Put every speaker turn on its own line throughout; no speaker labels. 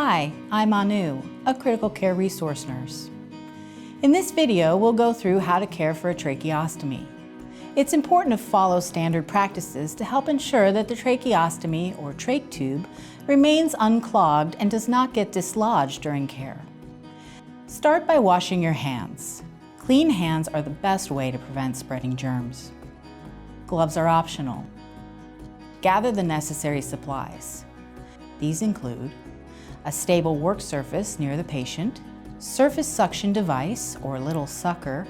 Hi, I'm Anu, a critical care resource nurse. In this video, we'll go through how to care for a tracheostomy. It's important to follow standard practices to help ensure that the tracheostomy or trach tube remains unclogged and does not get dislodged during care. Start by washing your hands. Clean hands are the best way to prevent spreading germs. Gloves are optional. Gather the necessary supplies. These include a stable work surface near the patient, surface suction device or little sucker,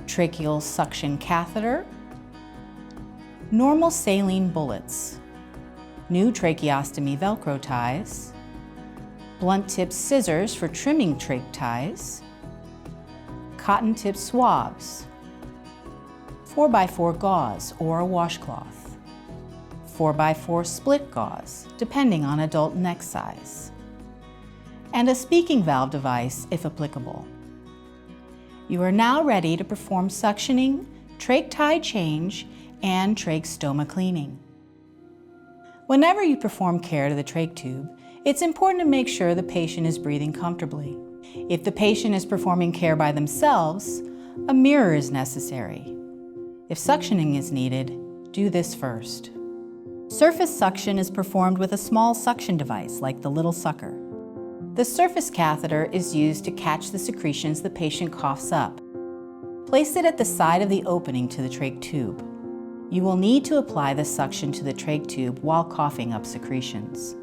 tracheal suction catheter, normal saline bullets, new tracheostomy Velcro ties, blunt tip scissors for trimming trach ties, cotton tip swabs, 4x4 gauze or a washcloth, 4x4 split gauze, depending on adult neck size, and a speaking valve device if applicable. You are now ready to perform suctioning, trach tie change, and trach stoma cleaning. Whenever you perform care to the trach tube, it's important to make sure the patient is breathing comfortably. If the patient is performing care by themselves, a mirror is necessary. If suctioning is needed, do this first. Surface suction is performed with a small suction device like the little sucker. The surface catheter is used to catch the secretions the patient coughs up. Place it at the side of the opening to the trach tube. You will need to apply the suction to the trach tube while coughing up secretions.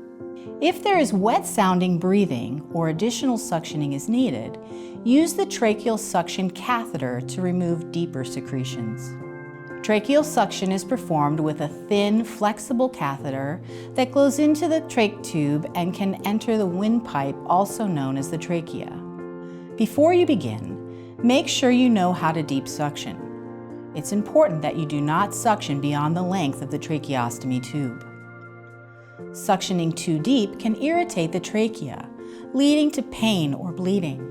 If there is wet-sounding breathing or additional suctioning is needed, use the tracheal suction catheter to remove deeper secretions. Tracheal suction is performed with a thin, flexible catheter that goes into the trach tube and can enter the windpipe, also known as the trachea. Before you begin, make sure you know how to deep suction. It's important that you do not suction beyond the length of the tracheostomy tube. Suctioning too deep can irritate the trachea, leading to pain or bleeding.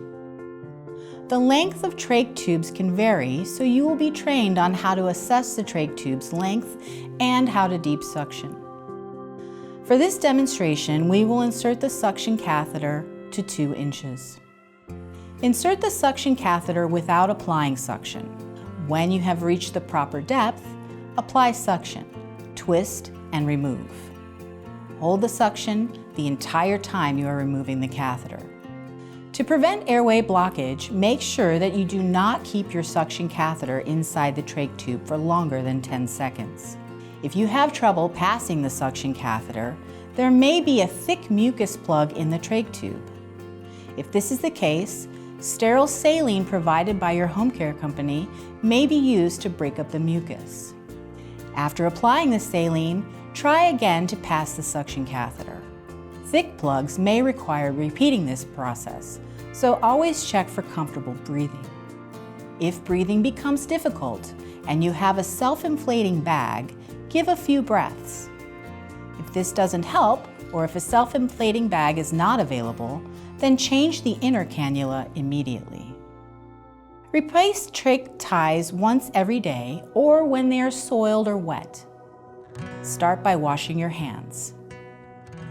The length of trach tubes can vary, so you will be trained on how to assess the trach tube's length and how to deep suction. For this demonstration, we will insert the suction catheter to 2 inches. Insert the suction catheter without applying suction. When you have reached the proper depth, apply suction, twist, and remove. Hold the suction the entire time you are removing the catheter. To prevent airway blockage, make sure that you do not keep your suction catheter inside the trach tube for longer than 10 seconds. If you have trouble passing the suction catheter, there may be a thick mucus plug in the trach tube. If this is the case, sterile saline provided by your home care company may be used to break up the mucus. After applying the saline, try again to pass the suction catheter. Thick plugs may require repeating this process, so always check for comfortable breathing. If breathing becomes difficult and you have a self-inflating bag, give a few breaths. If this doesn't help, or if a self-inflating bag is not available, then change the inner cannula immediately. Replace trach ties once every day or when they are soiled or wet. Start by washing your hands.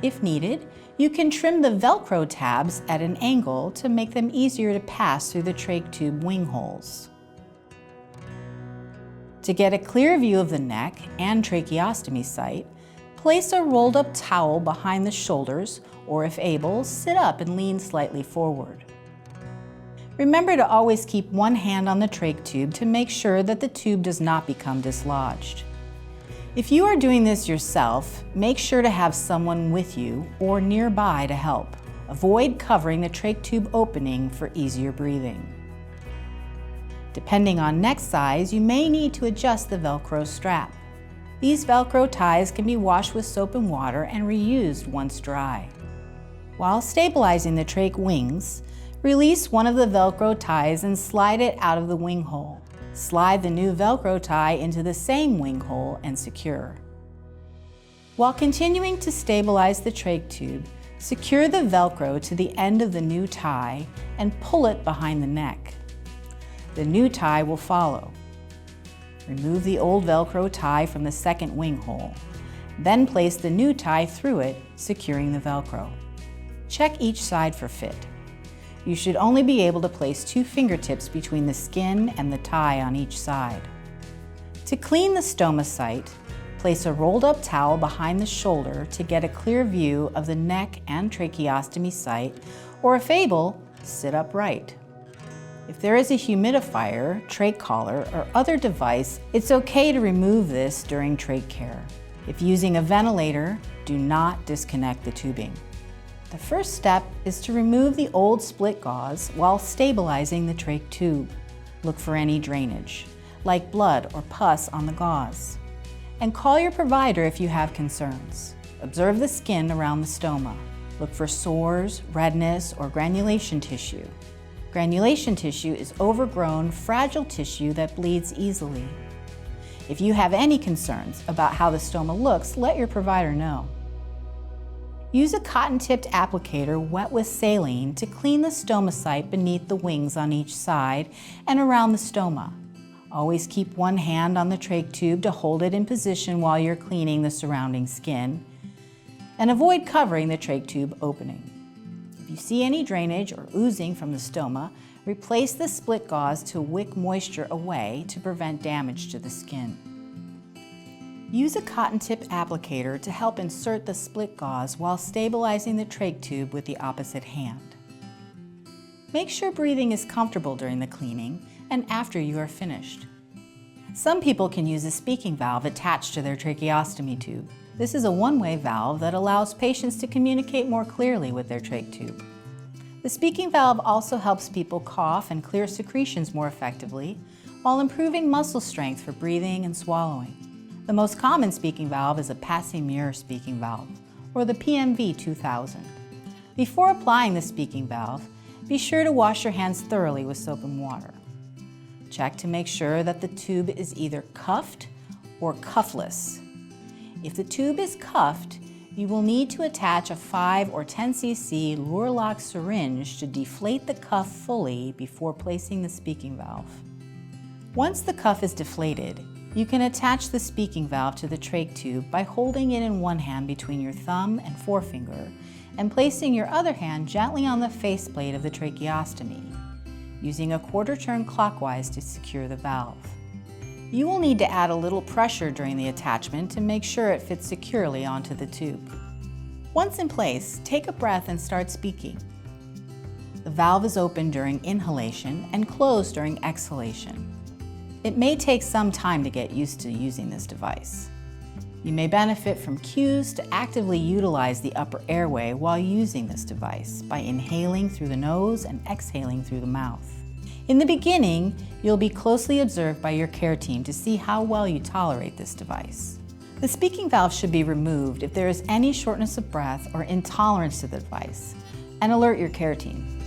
If needed, you can trim the Velcro tabs at an angle to make them easier to pass through the trach tube wing holes. To get a clear view of the neck and tracheostomy site, place a rolled up towel behind the shoulders, or if able, sit up and lean slightly forward. Remember to always keep one hand on the trach tube to make sure that the tube does not become dislodged. If you are doing this yourself, make sure to have someone with you or nearby to help. Avoid covering the trach tube opening for easier breathing. Depending on neck size, you may need to adjust the Velcro strap. These Velcro ties can be washed with soap and water and reused once dry. While stabilizing the trach wings, release one of the Velcro ties and slide it out of the wing hole. Slide the new Velcro tie into the same wing hole and secure. While continuing to stabilize the trach tube, secure the Velcro to the end of the new tie and pull it behind the neck. The new tie will follow. Remove the old Velcro tie from the second wing hole. Then place the new tie through it, securing the Velcro. Check each side for fit. You should only be able to place 2 fingertips between the skin and the tie on each side. To clean the stoma site, place a rolled up towel behind the shoulder to get a clear view of the neck and tracheostomy site, or if able, sit upright. If there is a humidifier, trach collar, or other device, it's okay to remove this during trach care. If using a ventilator, do not disconnect the tubing. The first step is to remove the old split gauze while stabilizing the trach tube. Look for any drainage, like blood or pus on the gauze. And call your provider if you have concerns. Observe the skin around the stoma. Look for sores, redness, or granulation tissue. Granulation tissue is overgrown, fragile tissue that bleeds easily. If you have any concerns about how the stoma looks, let your provider know. Use a cotton-tipped applicator wet with saline to clean the stoma site beneath the wings on each side and around the stoma. Always keep one hand on the trach tube to hold it in position while you're cleaning the surrounding skin, and avoid covering the trach tube opening. If you see any drainage or oozing from the stoma, replace the split gauze to wick moisture away to prevent damage to the skin. Use a cotton tip applicator to help insert the split gauze while stabilizing the trach tube with the opposite hand. Make sure breathing is comfortable during the cleaning and after you are finished. Some people can use a speaking valve attached to their tracheostomy tube. This is a one-way valve that allows patients to communicate more clearly with their trach tube. The speaking valve also helps people cough and clear secretions more effectively while improving muscle strength for breathing and swallowing. The most common speaking valve is a passing mirror speaking valve, or the PMV 2000. Before applying the speaking valve, be sure to wash your hands thoroughly with soap and water. Check to make sure that the tube is either cuffed or cuffless. If the tube is cuffed, you will need to attach a 5 or 10 cc Luer lock syringe to deflate the cuff fully before placing the speaking valve. Once the cuff is deflated, you can attach the speaking valve to the trach tube by holding it in one hand between your thumb and forefinger and placing your other hand gently on the faceplate of the tracheostomy, using a quarter turn clockwise to secure the valve. You will need to add a little pressure during the attachment to make sure it fits securely onto the tube. Once in place, take a breath and start speaking. The valve is open during inhalation and closed during exhalation. It may take some time to get used to using this device. You may benefit from cues to actively utilize the upper airway while using this device by inhaling through the nose and exhaling through the mouth. In the beginning, you'll be closely observed by your care team to see how well you tolerate this device. The speaking valve should be removed if there is any shortness of breath or intolerance to the device, and alert your care team.